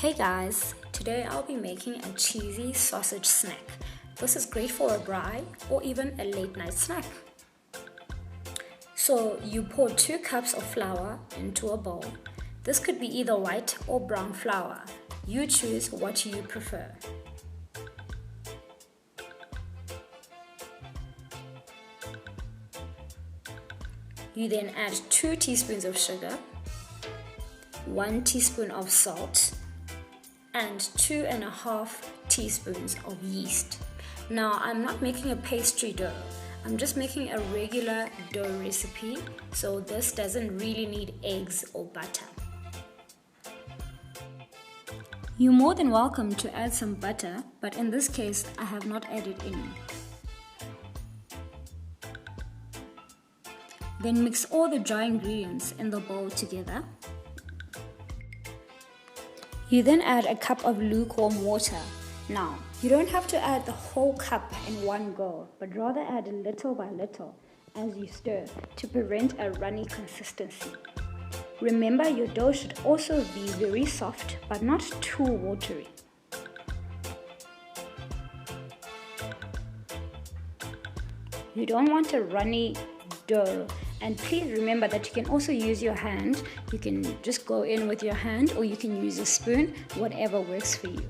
Hey guys, today I'll be making a cheesy sausage snack. This is great for a braai or even a late night snack. So you pour 2 cups of flour into a bowl. This could be either white or brown flour. You choose what you prefer. You then add 2 teaspoons of sugar, 1 teaspoon of salt, and 2.5 teaspoons of yeast. Now, I'm not making a pastry dough. I'm just making a regular dough recipe, so this doesn't really need eggs or butter. You're more than welcome to add some butter, but in this case, I have not added any. Then mix all the dry ingredients in the bowl together. You then add a cup of lukewarm water. Now, you don't have to add the whole cup in one go, but rather add little by little as you stir to prevent a runny consistency. Remember, your dough should also be very soft, but not too watery. You don't want a runny dough, and please remember that you can also use your hand. You can just go in with your hand, or you can use a spoon, whatever works for you.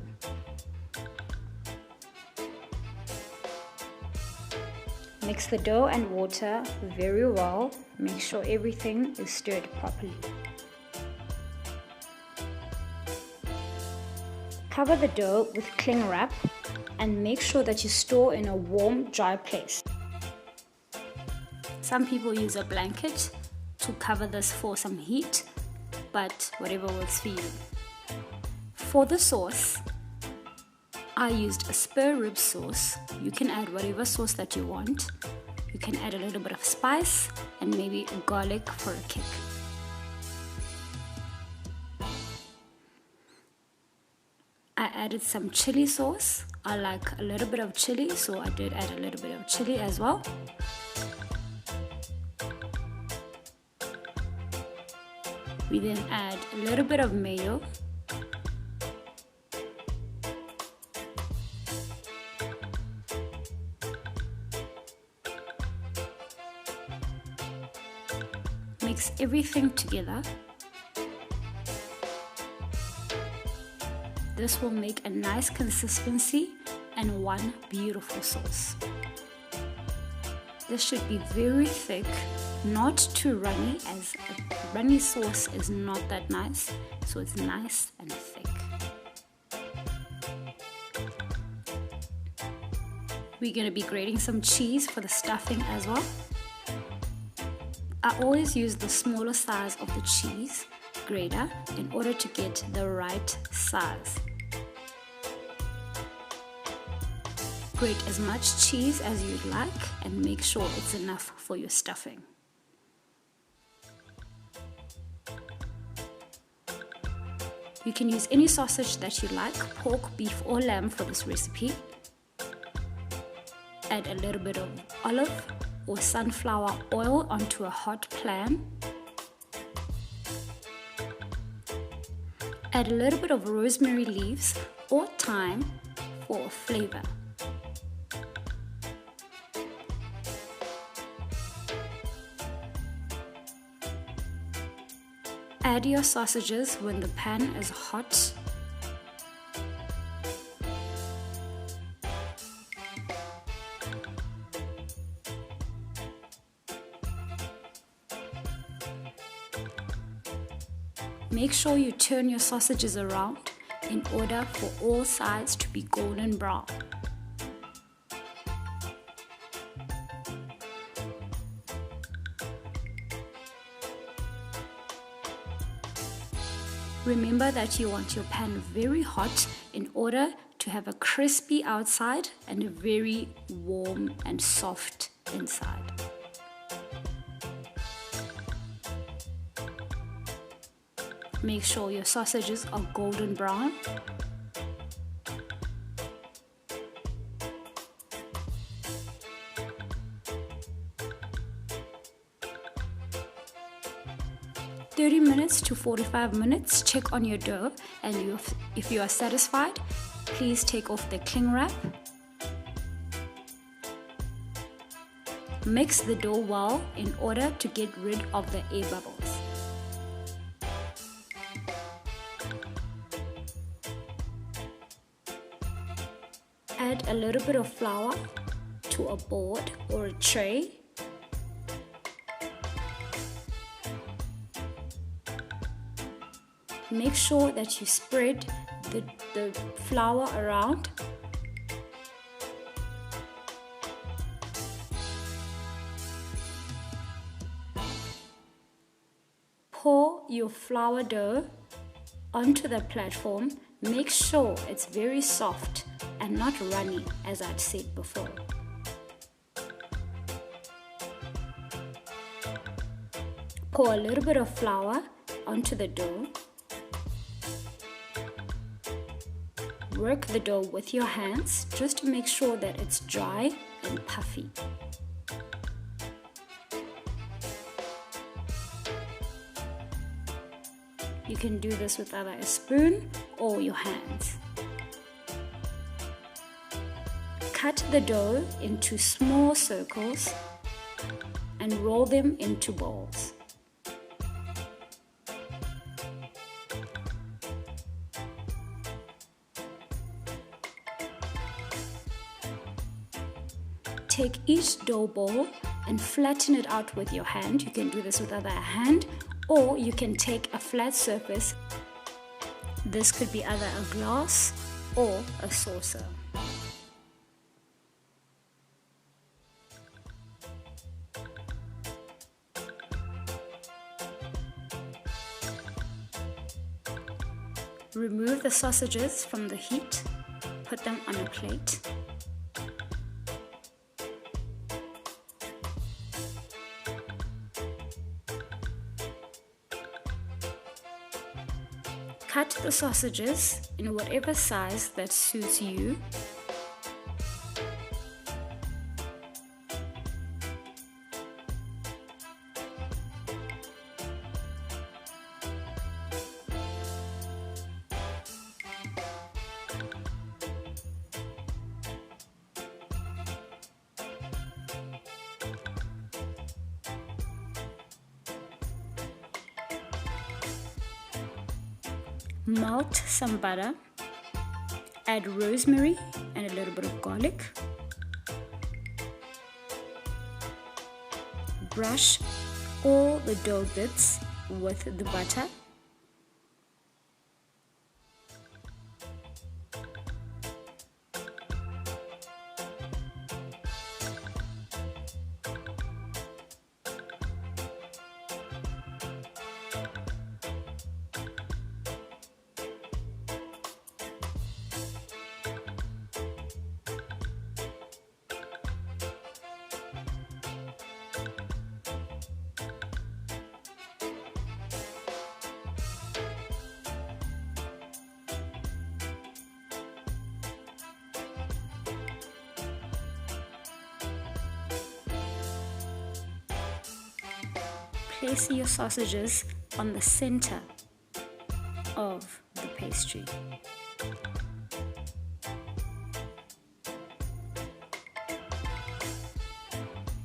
Mix the dough and water very well. Make sure everything is stirred properly. Cover the dough with cling wrap and make sure that you store in a warm, dry place. Some people use a blanket to cover this for some heat, but whatever works for you. For the sauce, I used a spare rib sauce. You can add whatever sauce that you want. You can add a little bit of spice and maybe garlic for a kick. I added some chili sauce. I like a little bit of chili, so I did add a little bit of chili as well. We then add a little bit of mayo. Mix everything together. This will make a nice consistency and one beautiful sauce. This should be very thick, not too runny, as a runny sauce is not that nice, so it's nice and thick. We're going to be grating some cheese for the stuffing as well. I always use the smaller size of the cheese grater in order to get the right size. Grate as much cheese as you'd like and make sure it's enough for your stuffing. You can use any sausage that you like, pork, beef or lamb for this recipe. Add a little bit of olive or sunflower oil onto a hot pan. Add a little bit of rosemary leaves or thyme for flavor. Add your sausages when the pan is hot. Make sure you turn your sausages around in order for all sides to be golden brown. Remember that you want your pan very hot in order to have a crispy outside and a very warm and soft inside. Make sure your sausages are golden brown. "30 minutes minutes to 45 minutes. Check on your dough, and if you are satisfied, please take off the cling wrap. Mix the dough well in order to get rid of the air bubbles. Add a little bit of flour to a board or a tray. Make sure that you spread the flour around. Pour your flour dough onto the platform. Make sure it's very soft and not runny, as I'd said before. Pour a little bit of flour onto the dough. Work the dough with your hands just to make sure that it's dry and puffy. You can do this with either a spoon or your hands. Cut the dough into small circles and roll them into balls. Take each dough ball and flatten it out with your hand. You can do this with either a hand, or you can take a flat surface. This could be either a glass or a saucer. Remove the sausages from the heat, put them on a plate. Cut the sausages in whatever size that suits you. Melt some butter, add rosemary and a little bit of garlic. Brush all the dough bits with the butter. Place your sausages on the center of the pastry.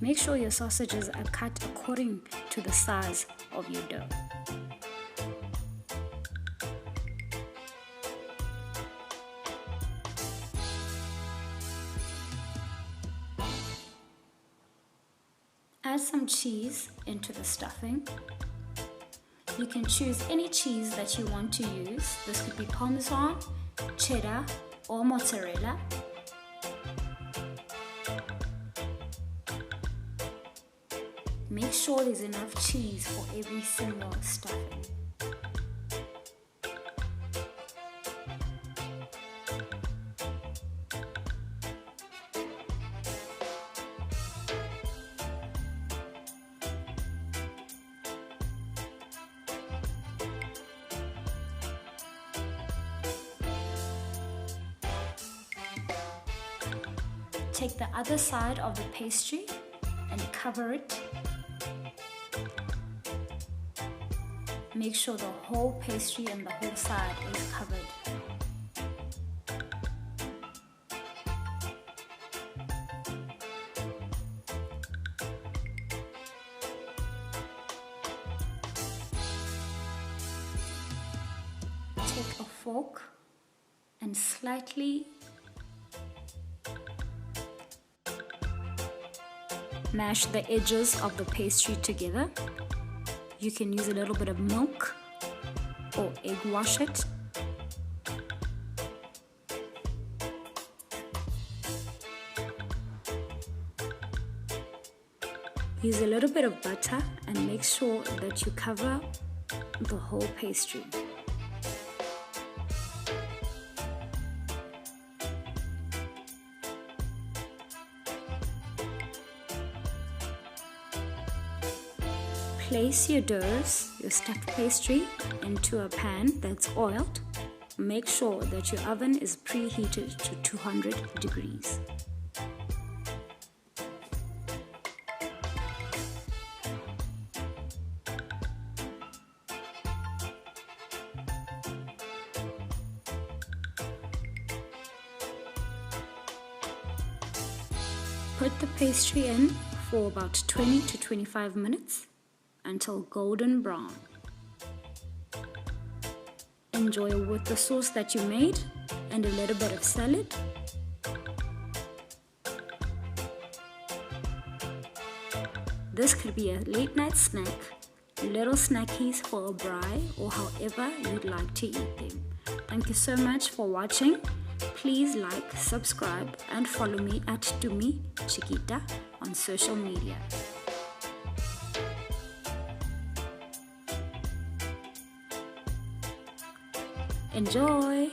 Make sure your sausages are cut according to the size of your dough. Add some cheese into the stuffing. You can choose any cheese that you want to use. This could be Parmesan, cheddar, or mozzarella. Make sure there's enough cheese for every single stuffing. Take the other side of the pastry and cover it. make sure the whole pastry and the whole side is covered. Take a fork and slightly mash the edges of the pastry together. You can use a little bit of milk or egg wash it. Use a little bit of butter and make sure that you cover the whole pastry. Place your doughs, your stuffed pastry, into a pan that's oiled. Make sure that your oven is preheated to 200 degrees. Put the pastry in for about 20 to 25 minutes until golden brown. Enjoy with the sauce that you made and a little bit of salad. This could be a late night snack, little snackies for a braai, or however you'd like to eat them. Thank you so much for watching. Please like, subscribe and follow me at Tumi Chiquita on social media. Enjoy!